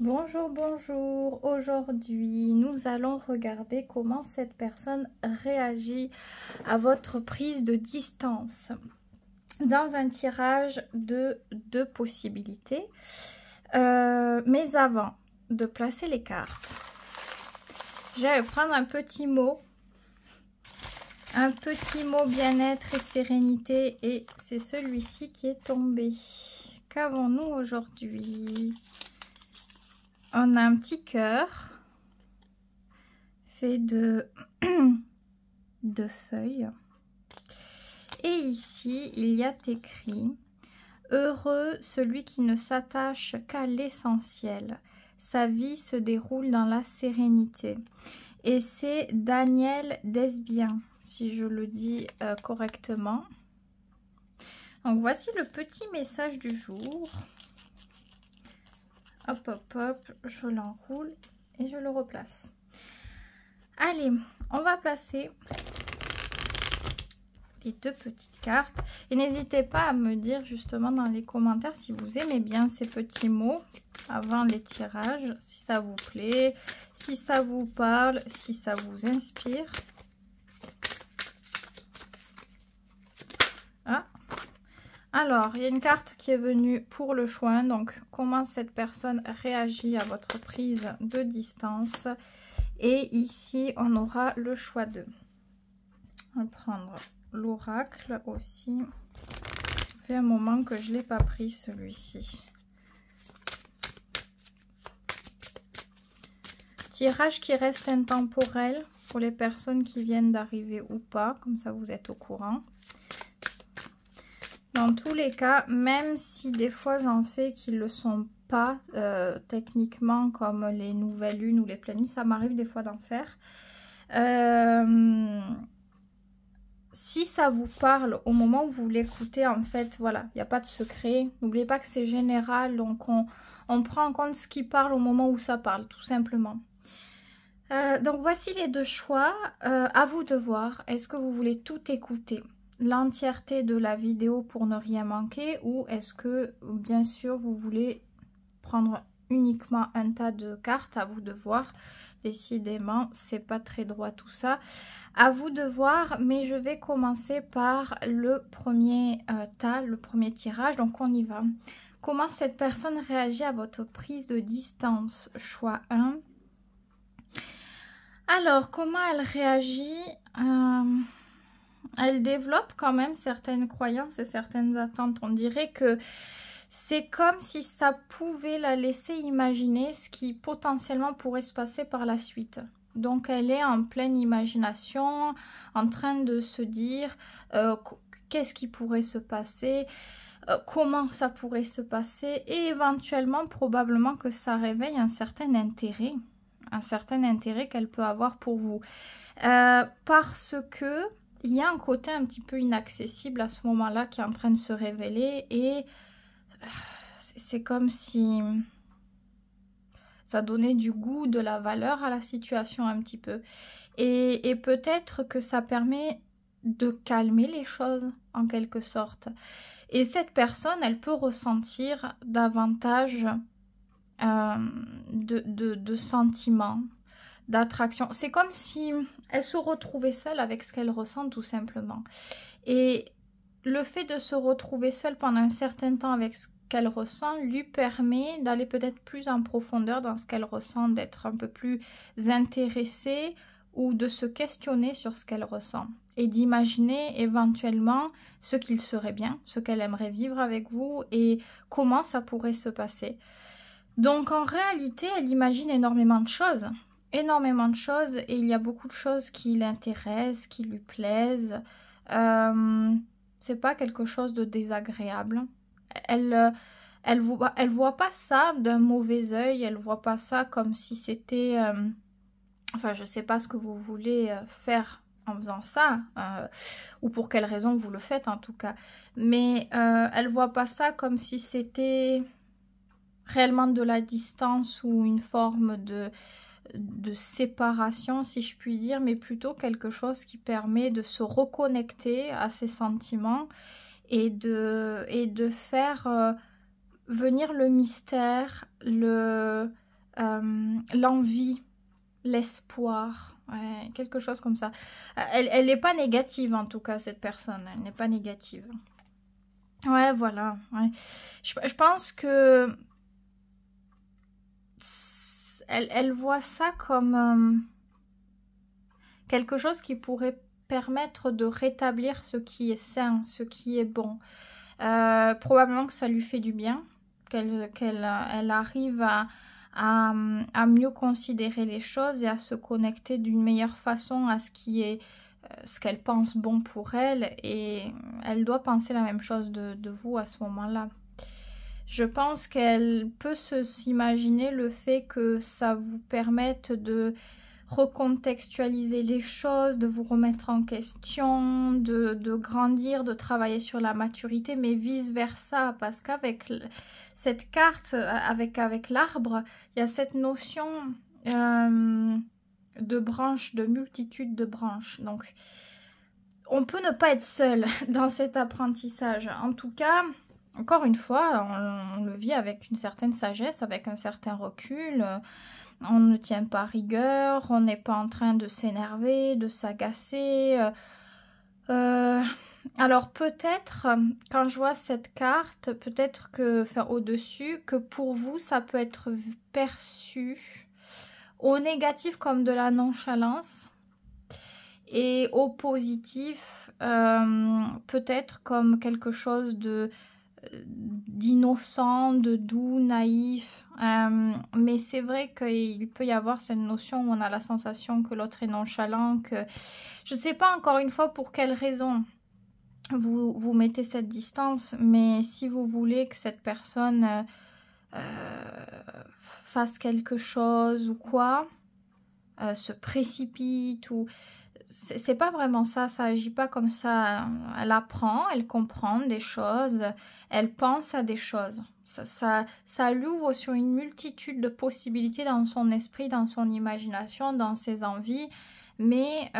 Bonjour, bonjour. Aujourd'hui, nous allons regarder comment cette personne réagit à votre prise de distance dans un tirage de deux possibilités. Mais avant de placer les cartes, je vais prendre un petit mot bien-être et sérénité, et c'est celui-ci qui est tombé. Qu'avons-nous aujourd'hui? On a un petit cœur fait de feuilles. Et ici, il y a écrit « Heureux celui qui ne s'attache qu'à l'essentiel. Sa vie se déroule dans la sérénité. » Et c'est Daniel Desbiens, si je le dis correctement. Donc voici le petit message du jour. Hop, hop, hop, je l'enroule et je le replace. Allez, on va placer les deux petites cartes. Et n'hésitez pas à me dire justement dans les commentaires si vous aimez bien ces petits mots avant les tirages, si ça vous plaît, si ça vous parle, si ça vous inspire. Ah. Alors, il y a une carte qui est venue pour le choix. Donc, comment cette personne réagit à votre prise de distance. Et ici, on aura le choix 2. On va prendre l'oracle aussi. Ça fait un moment que je ne l'ai pas pris celui-ci. Tirage qui reste intemporel pour les personnes qui viennent d'arriver ou pas. Comme ça, vous êtes au courant. Dans tous les cas, même si des fois j'en fais qui ne le sont pas techniquement, comme les nouvelles lunes ou les pleines lunes, ça m'arrive des fois d'en faire. Si ça vous parle au moment où vous l'écoutez, en fait, voilà, il n'y a pas de secret. N'oubliez pas que c'est général, donc on prend en compte ce qui parle au moment où ça parle, tout simplement. Donc voici les deux choix. À vous de voir, est-ce que vous voulez tout écouter, l'entièreté de la vidéo pour ne rien manquer, ou est-ce que bien sûr vous voulez prendre uniquement un tas de cartes? À vous de voir. Décidément, c'est pas très droit tout ça. À vous de voir, mais je vais commencer par le premier tas, le premier tirage. Donc on y va. Comment cette personne réagit à votre prise de distance? Choix 1. Alors, comment elle réagit? Elle développe quand même certaines croyances et certaines attentes. On dirait que c'est comme si ça pouvait la laisser imaginer ce qui potentiellement pourrait se passer par la suite. Donc elle est en pleine imagination, en train de se dire qu'est-ce qui pourrait se passer, comment ça pourrait se passer, et éventuellement probablement que ça réveille un certain intérêt qu'elle peut avoir pour vous. Parce que il y a un côté un petit peu inaccessible à ce moment-là qui est en train de se révéler, et c'est comme si ça donnait du goût, de la valeur à la situation un petit peu. Et peut-être que ça permet de calmer les choses en quelque sorte. Et cette personne, elle peut ressentir davantage de sentiments, d'attraction. C'est comme si elle se retrouvait seule avec ce qu'elle ressent tout simplement. Et le fait de se retrouver seule pendant un certain temps avec ce qu'elle ressent lui permet d'aller peut-être plus en profondeur dans ce qu'elle ressent, d'être un peu plus intéressée ou de se questionner sur ce qu'elle ressent et d'imaginer éventuellement ce qu'il serait bien, ce qu'elle aimerait vivre avec vous et comment ça pourrait se passer. Donc en réalité, elle imagine énormément de choses, et il y a beaucoup de choses qui l'intéressent, qui lui plaisent. C'est pas quelque chose de désagréable. Elle voit pas ça d'un mauvais œil, elle voit pas ça comme si c'était... enfin, je sais pas ce que vous voulez faire en faisant ça, ou pour quelle raison vous le faites en tout cas. Mais elle voit pas ça comme si c'était réellement de la distance ou une forme de séparation, si je puis dire, mais plutôt quelque chose qui permet de se reconnecter à ses sentiments et de faire venir le mystère, l'envie, l'espoir, ouais, quelque chose comme ça. Elle n'est pas négative en tout cas, cette personne, elle n'est pas négative. Ouais, voilà. Ouais. Je pense que elle voit ça comme quelque chose qui pourrait permettre de rétablir ce qui est sain, ce qui est bon. Probablement que ça lui fait du bien, qu'elle arrive à mieux considérer les choses et à se connecter d'une meilleure façon à ce qui est ce qu'elle pense bon pour elle, et elle doit penser la même chose de vous à ce moment-là. Je pense qu'elle peut s'imaginer le fait que ça vous permette de recontextualiser les choses, de vous remettre en question, de grandir, de travailler sur la maturité, mais vice-versa, parce qu'avec cette carte, avec l'arbre, il y a cette notion de branches, de multitude de branches. Donc, on peut ne pas être seul dans cet apprentissage. En tout cas, encore une fois, on le vit avec une certaine sagesse, avec un certain recul. On ne tient pas rigueur, on n'est pas en train de s'énerver, de s'agacer. Alors peut-être, quand je vois cette carte, peut-être que, enfin au-dessus, que pour vous, ça peut être perçu au négatif comme de la nonchalance et au positif, peut-être comme quelque chose d'innocent, de doux, naïf, mais c'est vrai qu'il peut y avoir cette notion où on a la sensation que l'autre est nonchalant, que je ne sais pas encore une fois pour quelle raison vous mettez cette distance, mais si vous voulez que cette personne fasse quelque chose ou quoi, se précipite ou... C'est pas vraiment ça, ça agit pas comme ça. Elle apprend, elle comprend des choses, elle pense à des choses. Ça l'ouvre sur une multitude de possibilités dans son esprit, dans son imagination, dans ses envies. Mais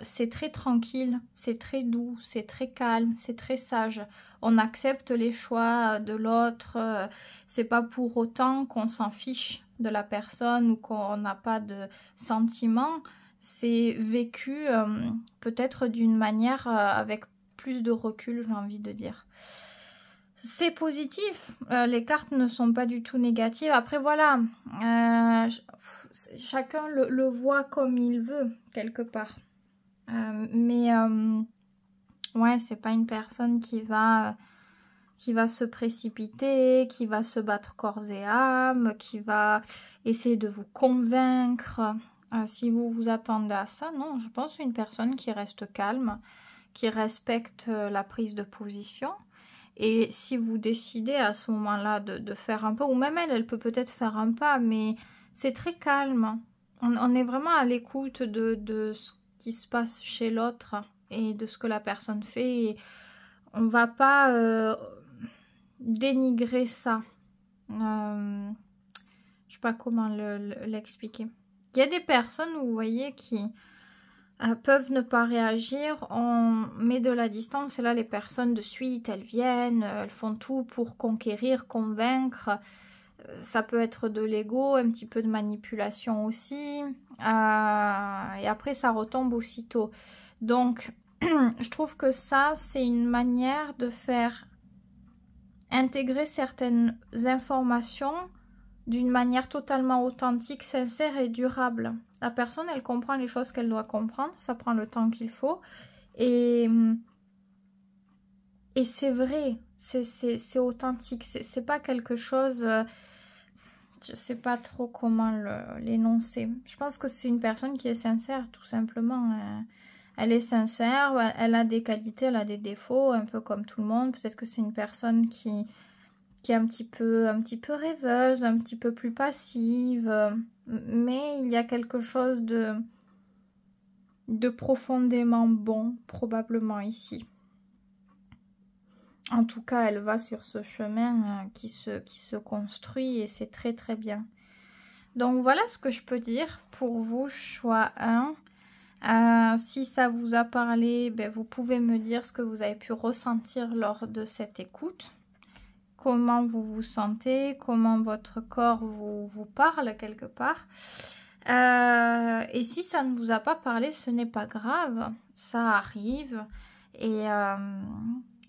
c'est très tranquille, c'est très doux, c'est très calme, c'est très sage. On accepte les choix de l'autre. C'est pas pour autant qu'on s'en fiche de la personne ou qu'on n'a pas de sentiments. C'est vécu peut-être d'une manière avec plus de recul, j'ai envie de dire. C'est positif, les cartes ne sont pas du tout négatives. Après voilà, chacun le voit comme il veut, quelque part. Ouais, c'est pas une personne qui va se précipiter, qui va se battre corps et âme, qui va essayer de vous convaincre. Si vous vous attendez à ça, non, je pense une personne qui reste calme, qui respecte la prise de position. Et si vous décidez à ce moment-là de faire un pas, ou même elle peut peut-être faire un pas, mais c'est très calme. On est vraiment à l'écoute de ce qui se passe chez l'autre et de ce que la personne fait. Et on va pas dénigrer ça. Je sais pas comment l'expliquer. Il y a des personnes, vous voyez, qui peuvent ne pas réagir. On met de la distance et là, les personnes de suite, elles viennent, elles font tout pour conquérir, convaincre. Ça peut être de l'ego, un petit peu de manipulation aussi. Et après, ça retombe aussitôt. Donc, je trouve que ça, c'est une manière de faire intégrer certaines informations d'une manière totalement authentique, sincère et durable. La personne, elle comprend les choses qu'elle doit comprendre, ça prend le temps qu'il faut. Et c'est vrai, c'est authentique, c'est pas quelque chose... je sais pas trop comment l'énoncer. Je pense que c'est une personne qui est sincère, tout simplement. Elle est sincère, elle a des qualités, elle a des défauts, un peu comme tout le monde. Peut-être que c'est une personne qui est un petit peu rêveuse, un petit peu plus passive. Mais il y a quelque chose de profondément bon, probablement ici. En tout cas, elle va sur ce chemin qui se construit et c'est très très bien. Donc voilà ce que je peux dire pour vous, choix 1. Si ça vous a parlé, ben, vous pouvez me dire ce que vous avez pu ressentir lors de cette écoute. comment vous vous sentez, comment votre corps vous parle quelque part. Et si ça ne vous a pas parlé, ce n'est pas grave, ça arrive. Et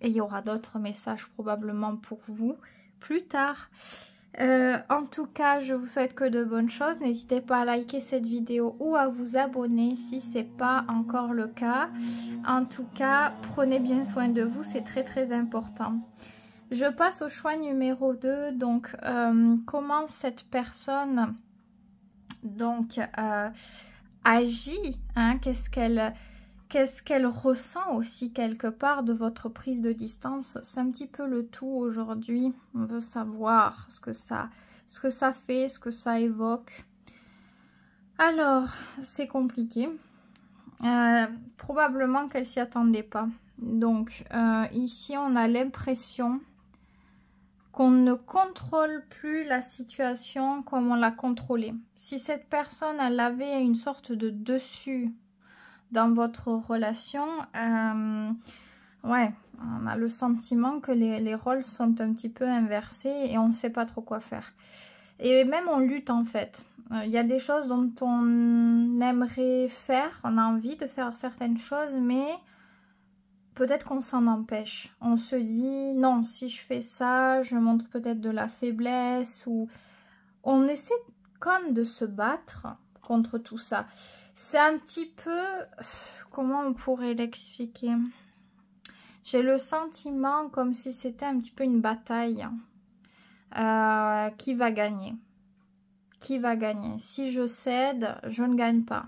il y aura d'autres messages probablement pour vous plus tard. En tout cas, je vous souhaite que de bonnes choses. N'hésitez pas à liker cette vidéo ou à vous abonner si ce n'est pas encore le cas. En tout cas, prenez bien soin de vous, c'est très très important. Je passe au choix numéro 2. Donc, comment cette personne donc agit, hein, qu'est-ce qu'elle ressent aussi quelque part de votre prise de distance. C'est un petit peu le tout aujourd'hui. On veut savoir ce que ça fait, ce que ça évoque. Alors, c'est compliqué. Probablement qu'elle s'y attendait pas. Donc, ici, on a l'impression qu'on ne contrôle plus la situation comme on l'a contrôlée. Si cette personne, elle avait une sorte de dessus dans votre relation, ouais, on a le sentiment que les rôles sont un petit peu inversés et on ne sait pas trop quoi faire. Et même on lutte en fait. Il y a des choses dont on aimerait faire, on a envie de faire certaines choses, mais peut-être qu'on s'en empêche. On se dit, non, si je fais ça, je montre peut-être de la faiblesse, ou on essaie comme de se battre contre tout ça. C'est un petit peu, comment on pourrait l'expliquer? J'ai le sentiment comme si c'était un petit peu une bataille. Qui va gagner? Qui va gagner? Si je cède, je ne gagne pas.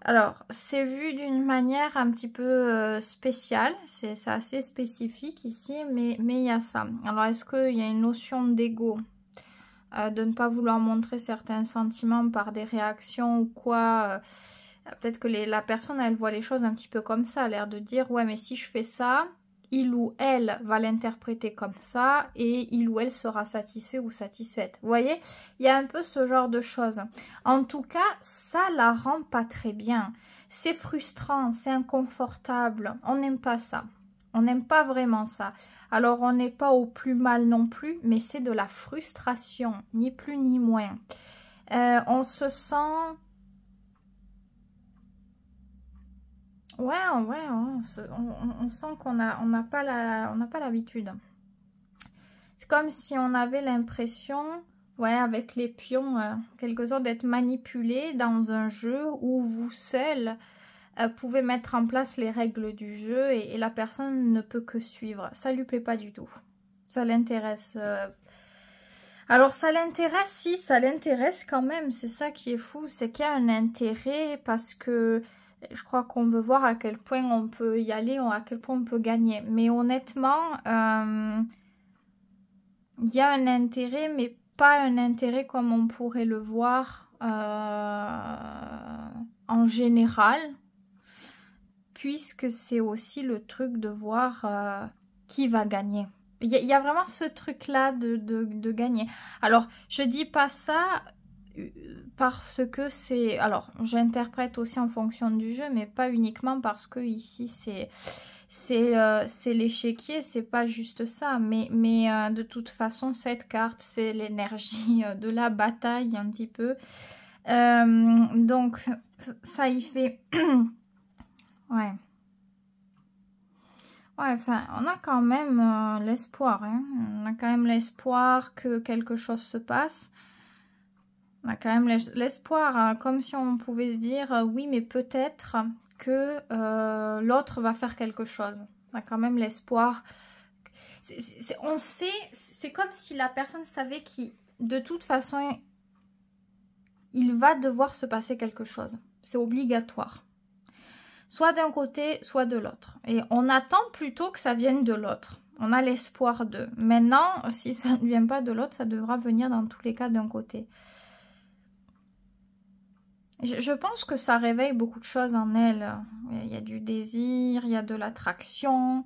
Alors, c'est vu d'une manière un petit peu spéciale, c'est assez spécifique ici, mais il y a ça. Alors, est-ce qu'il y a une notion d'ego, de ne pas vouloir montrer certains sentiments par des réactions ou quoi? Peut-être que la personne, elle voit les choses un petit peu comme ça, l'air de dire, ouais, mais si je fais ça, il ou elle va l'interpréter comme ça et il ou elle sera satisfait ou satisfaite. Vous voyez, il y a un peu ce genre de choses. En tout cas, ça la rend pas très bien. C'est frustrant, c'est inconfortable. On n'aime pas ça. On n'aime pas vraiment ça. Alors, on n'est pas au plus mal non plus, mais c'est de la frustration, ni plus ni moins. On se sent... Ouais, on sent qu'on n'a pas l'habitude. C'est comme si on avait l'impression, ouais, avec les pions, quelque sorte d'être manipulé dans un jeu où vous seul pouvez mettre en place les règles du jeu et la personne ne peut que suivre. Ça lui plaît pas du tout. Ça l'intéresse. Alors ça l'intéresse, si, ça l'intéresse quand même. C'est ça qui est fou, c'est qu'il y a un intérêt parce que je crois qu'on veut voir à quel point on peut y aller, à quel point on peut gagner. Mais honnêtement, il y a un intérêt, mais pas un intérêt comme on pourrait le voir en général. Puisque c'est aussi le truc de voir qui va gagner. Il y a vraiment ce truc-là de gagner. Alors, je dis pas ça... parce que c'est... Alors, j'interprète aussi en fonction du jeu, mais pas uniquement parce que ici, c'est l'échiquier, c'est pas juste ça. Mais de toute façon, cette carte, c'est l'énergie de la bataille un petit peu. Donc, ça y fait... ouais. Ouais, enfin, on a quand même l'espoir. Hein. On a quand même l'espoir que quelque chose se passe. On a quand même l'espoir, hein, comme si on pouvait se dire oui, mais peut-être que l'autre va faire quelque chose. On a quand même l'espoir. On sait, c'est comme si la personne savait qu'il, de toute façon, il va devoir se passer quelque chose. C'est obligatoire. Soit d'un côté, soit de l'autre. Et on attend plutôt que ça vienne de l'autre. On a l'espoir de. Maintenant, si ça ne vient pas de l'autre, ça devra venir dans tous les cas d'un côté. Je pense que ça réveille beaucoup de choses en elle. Il y a du désir, il y a de l'attraction,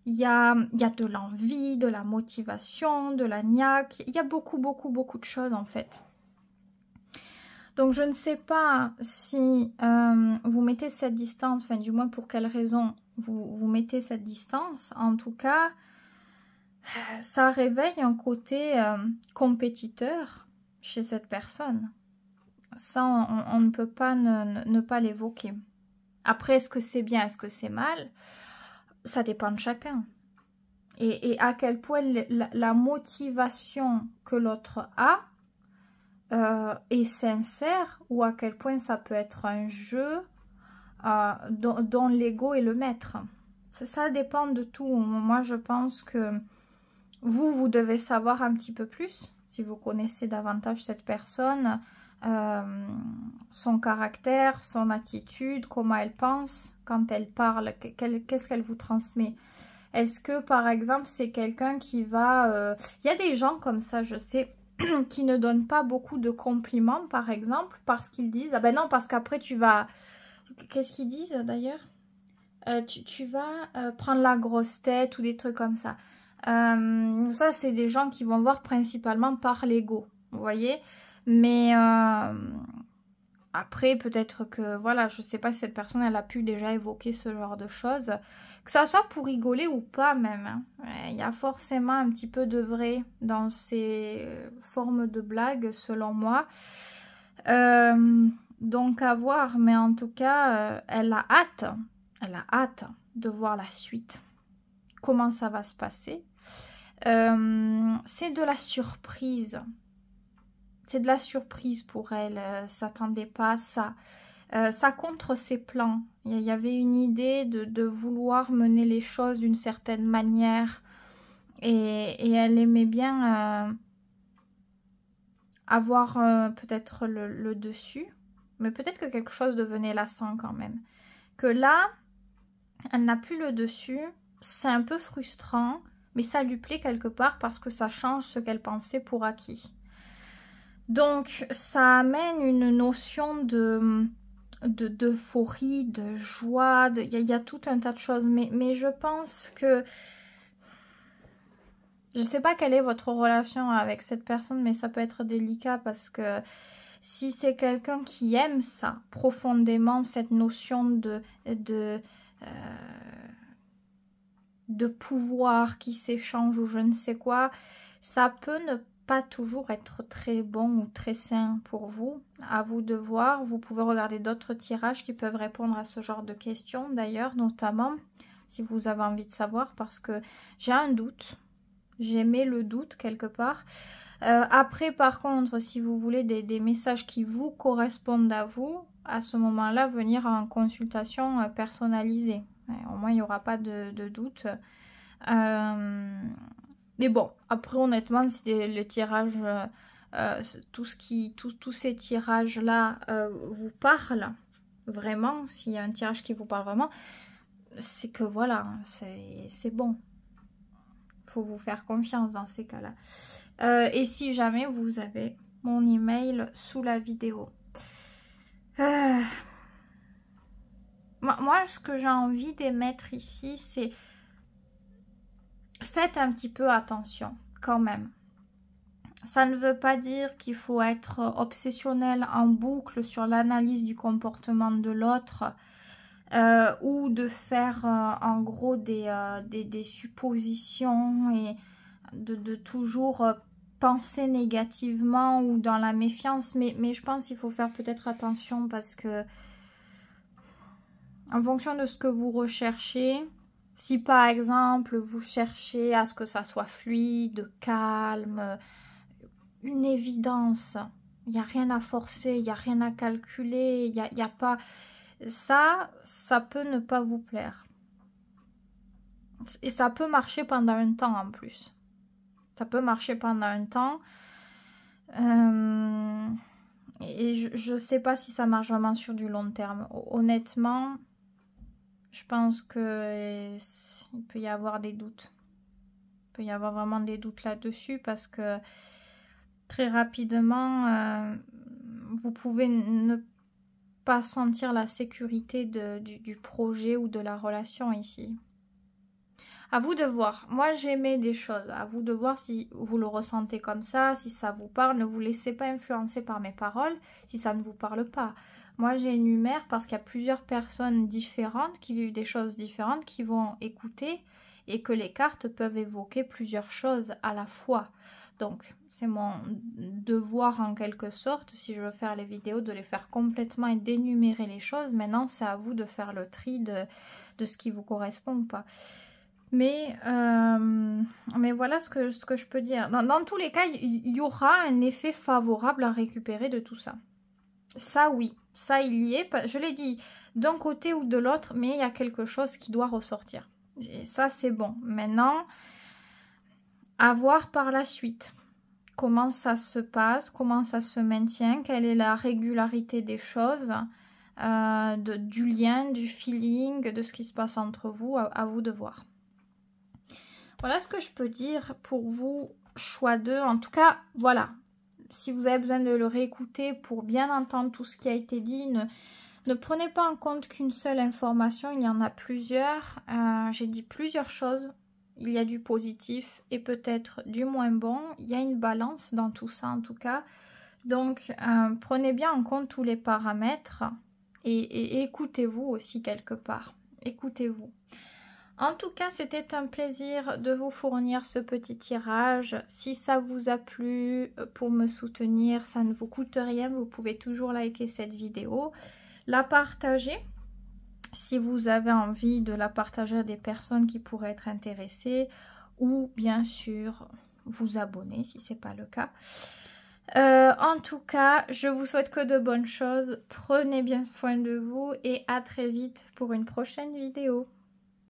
il y a de l'envie, de la motivation, de la niaque. Il y a beaucoup de choses en fait. Donc je ne sais pas si vous mettez cette distance, enfin du moins pour quelle raison vous mettez cette distance. En tout cas, ça réveille un côté compétiteur chez cette personne. Ça, on ne peut pas ne pas l'évoquer. Après, est-ce que c'est bien, est-ce que c'est mal? Ça dépend de chacun. Et à quel point la motivation que l'autre a est sincère, ou à quel point ça peut être un jeu dont l'ego est le maître. Ça dépend de tout. Moi, je pense que vous devez savoir un petit peu plus, si vous connaissez davantage cette personne, son caractère, son attitude, comment elle pense, quand elle parle, qu'est-ce qu'elle vous transmet. Est-ce que, par exemple, c'est quelqu'un qui va... Il y a des gens comme ça, je sais, qui ne donnent pas beaucoup de compliments, par exemple, parce qu'ils disent... Ah ben non, parce qu'après, tu vas... Qu'est-ce qu'ils disent, d'ailleurs? Tu vas prendre la grosse tête ou des trucs comme ça. Ça, c'est des gens qui vont voir principalement par l'ego, vous voyez. Mais après, peut-être que, voilà, je sais pas si cette personne, elle a pu déjà évoquer ce genre de choses. Que ça soit pour rigoler ou pas même. Hein. Il y a forcément un petit peu de vrai dans ces formes de blagues, selon moi. Donc à voir, mais en tout cas, elle a hâte de voir la suite. Comment ça va se passer. C'est de la surprise. C'est de la surprise pour elle. S'attendait pas à ça. Ça contre ses plans. Il y avait une idée de vouloir mener les choses d'une certaine manière. Et elle aimait bien avoir peut-être le dessus. Mais peut-être que quelque chose devenait lassant quand même. Que là, elle n'a plus le dessus. C'est un peu frustrant. Mais ça lui plaît quelque part parce que ça change ce qu'elle pensait pour acquis. Donc, ça amène une notion d'euphorie, de joie, il y a tout un tas de choses, mais je pense que, je ne sais pas quelle est votre relation avec cette personne, mais ça peut être délicat parce que si c'est quelqu'un qui aime ça profondément, cette notion de pouvoir qui s'échange ou je ne sais quoi, ça peut ne pas toujours être très bon ou très sain pour vous. À vous de voir. Vous pouvez regarder d'autres tirages qui peuvent répondre à ce genre de questions d'ailleurs, notamment si vous avez envie de savoir, parce que j'ai un doute. J'aimais le doute quelque part. Après, par contre, si vous voulez des messages qui vous correspondent à vous, à ce moment-là, venir en consultation personnalisée. Au moins, il n'y aura pas de doute. Mais bon, après, honnêtement, si le tirage, tous ces tirages-là vous parlent vraiment, s'il y a un tirage qui vous parle vraiment, c'est que voilà, c'est bon. Il faut vous faire confiance dans ces cas-là. Et si jamais vous avez mon email sous la vidéo. Moi, ce que j'ai envie d'émettre ici, c'est faites un petit peu attention quand même. Ça ne veut pas dire qu'il faut être obsessionnel en boucle sur l'analyse du comportement de l'autre ou de faire en gros des suppositions et de toujours penser négativement ou dans la méfiance. Mais je pense qu'il faut faire peut-être attention parce que en fonction de ce que vous recherchez, si par exemple vous cherchez à ce que ça soit fluide, calme, une évidence, il n'y a rien à forcer, il n'y a rien à calculer, il y a pas... Ça peut ne pas vous plaire. Et ça peut marcher pendant un temps en plus. Ça peut marcher pendant un temps. Et je ne sais pas si ça marche vraiment sur du long terme. Honnêtement, je pense qu'il peut y avoir des doutes. Il peut y avoir vraiment des doutes là-dessus parce que très rapidement, vous pouvez ne pas sentir la sécurité du projet ou de la relation ici. À vous de voir. Moi, j'aimais des choses. À vous de voir si vous le ressentez comme ça, si ça vous parle. Ne vous laissez pas influencer par mes paroles si ça ne vous parle pas. Moi, j'énumère parce qu'il y a plusieurs personnes différentes qui vivent des choses différentes, qui vont écouter et que les cartes peuvent évoquer plusieurs choses à la fois. Donc, c'est mon devoir en quelque sorte, si je veux faire les vidéos, de les faire complètement et d'énumérer les choses. Maintenant, c'est à vous de faire le tri de ce qui vous correspond ou pas. Mais voilà ce que je peux dire. Dans tous les cas, il y aura un effet favorable à récupérer de tout ça. Ça, oui. Ça, il y est. Je l'ai dit, d'un côté ou de l'autre, mais il y a quelque chose qui doit ressortir. Et ça, c'est bon. Maintenant, à voir par la suite. Comment ça se passe, comment ça se maintient, quelle est la régularité des choses, du lien, du feeling, de ce qui se passe entre vous, à vous de voir. Voilà ce que je peux dire pour vous, choix 2. En tout cas, voilà. Si vous avez besoin de le réécouter pour bien entendre tout ce qui a été dit, ne prenez pas en compte qu'une seule information, il y en a plusieurs. J'ai dit plusieurs choses. Il y a du positif et peut-être du moins bon. Il y a une balance dans tout ça en tout cas. Donc, prenez bien en compte tous les paramètres et écoutez-vous aussi quelque part. Écoutez-vous. En tout cas, c'était un plaisir de vous fournir ce petit tirage. Si ça vous a plu, pour me soutenir, ça ne vous coûte rien. Vous pouvez toujours liker cette vidéo, la partager. Si vous avez envie de la partager à des personnes qui pourraient être intéressées, ou bien sûr vous abonner si ce n'est pas le cas. En tout cas, je vous souhaite que de bonnes choses. Prenez bien soin de vous et à très vite pour une prochaine vidéo.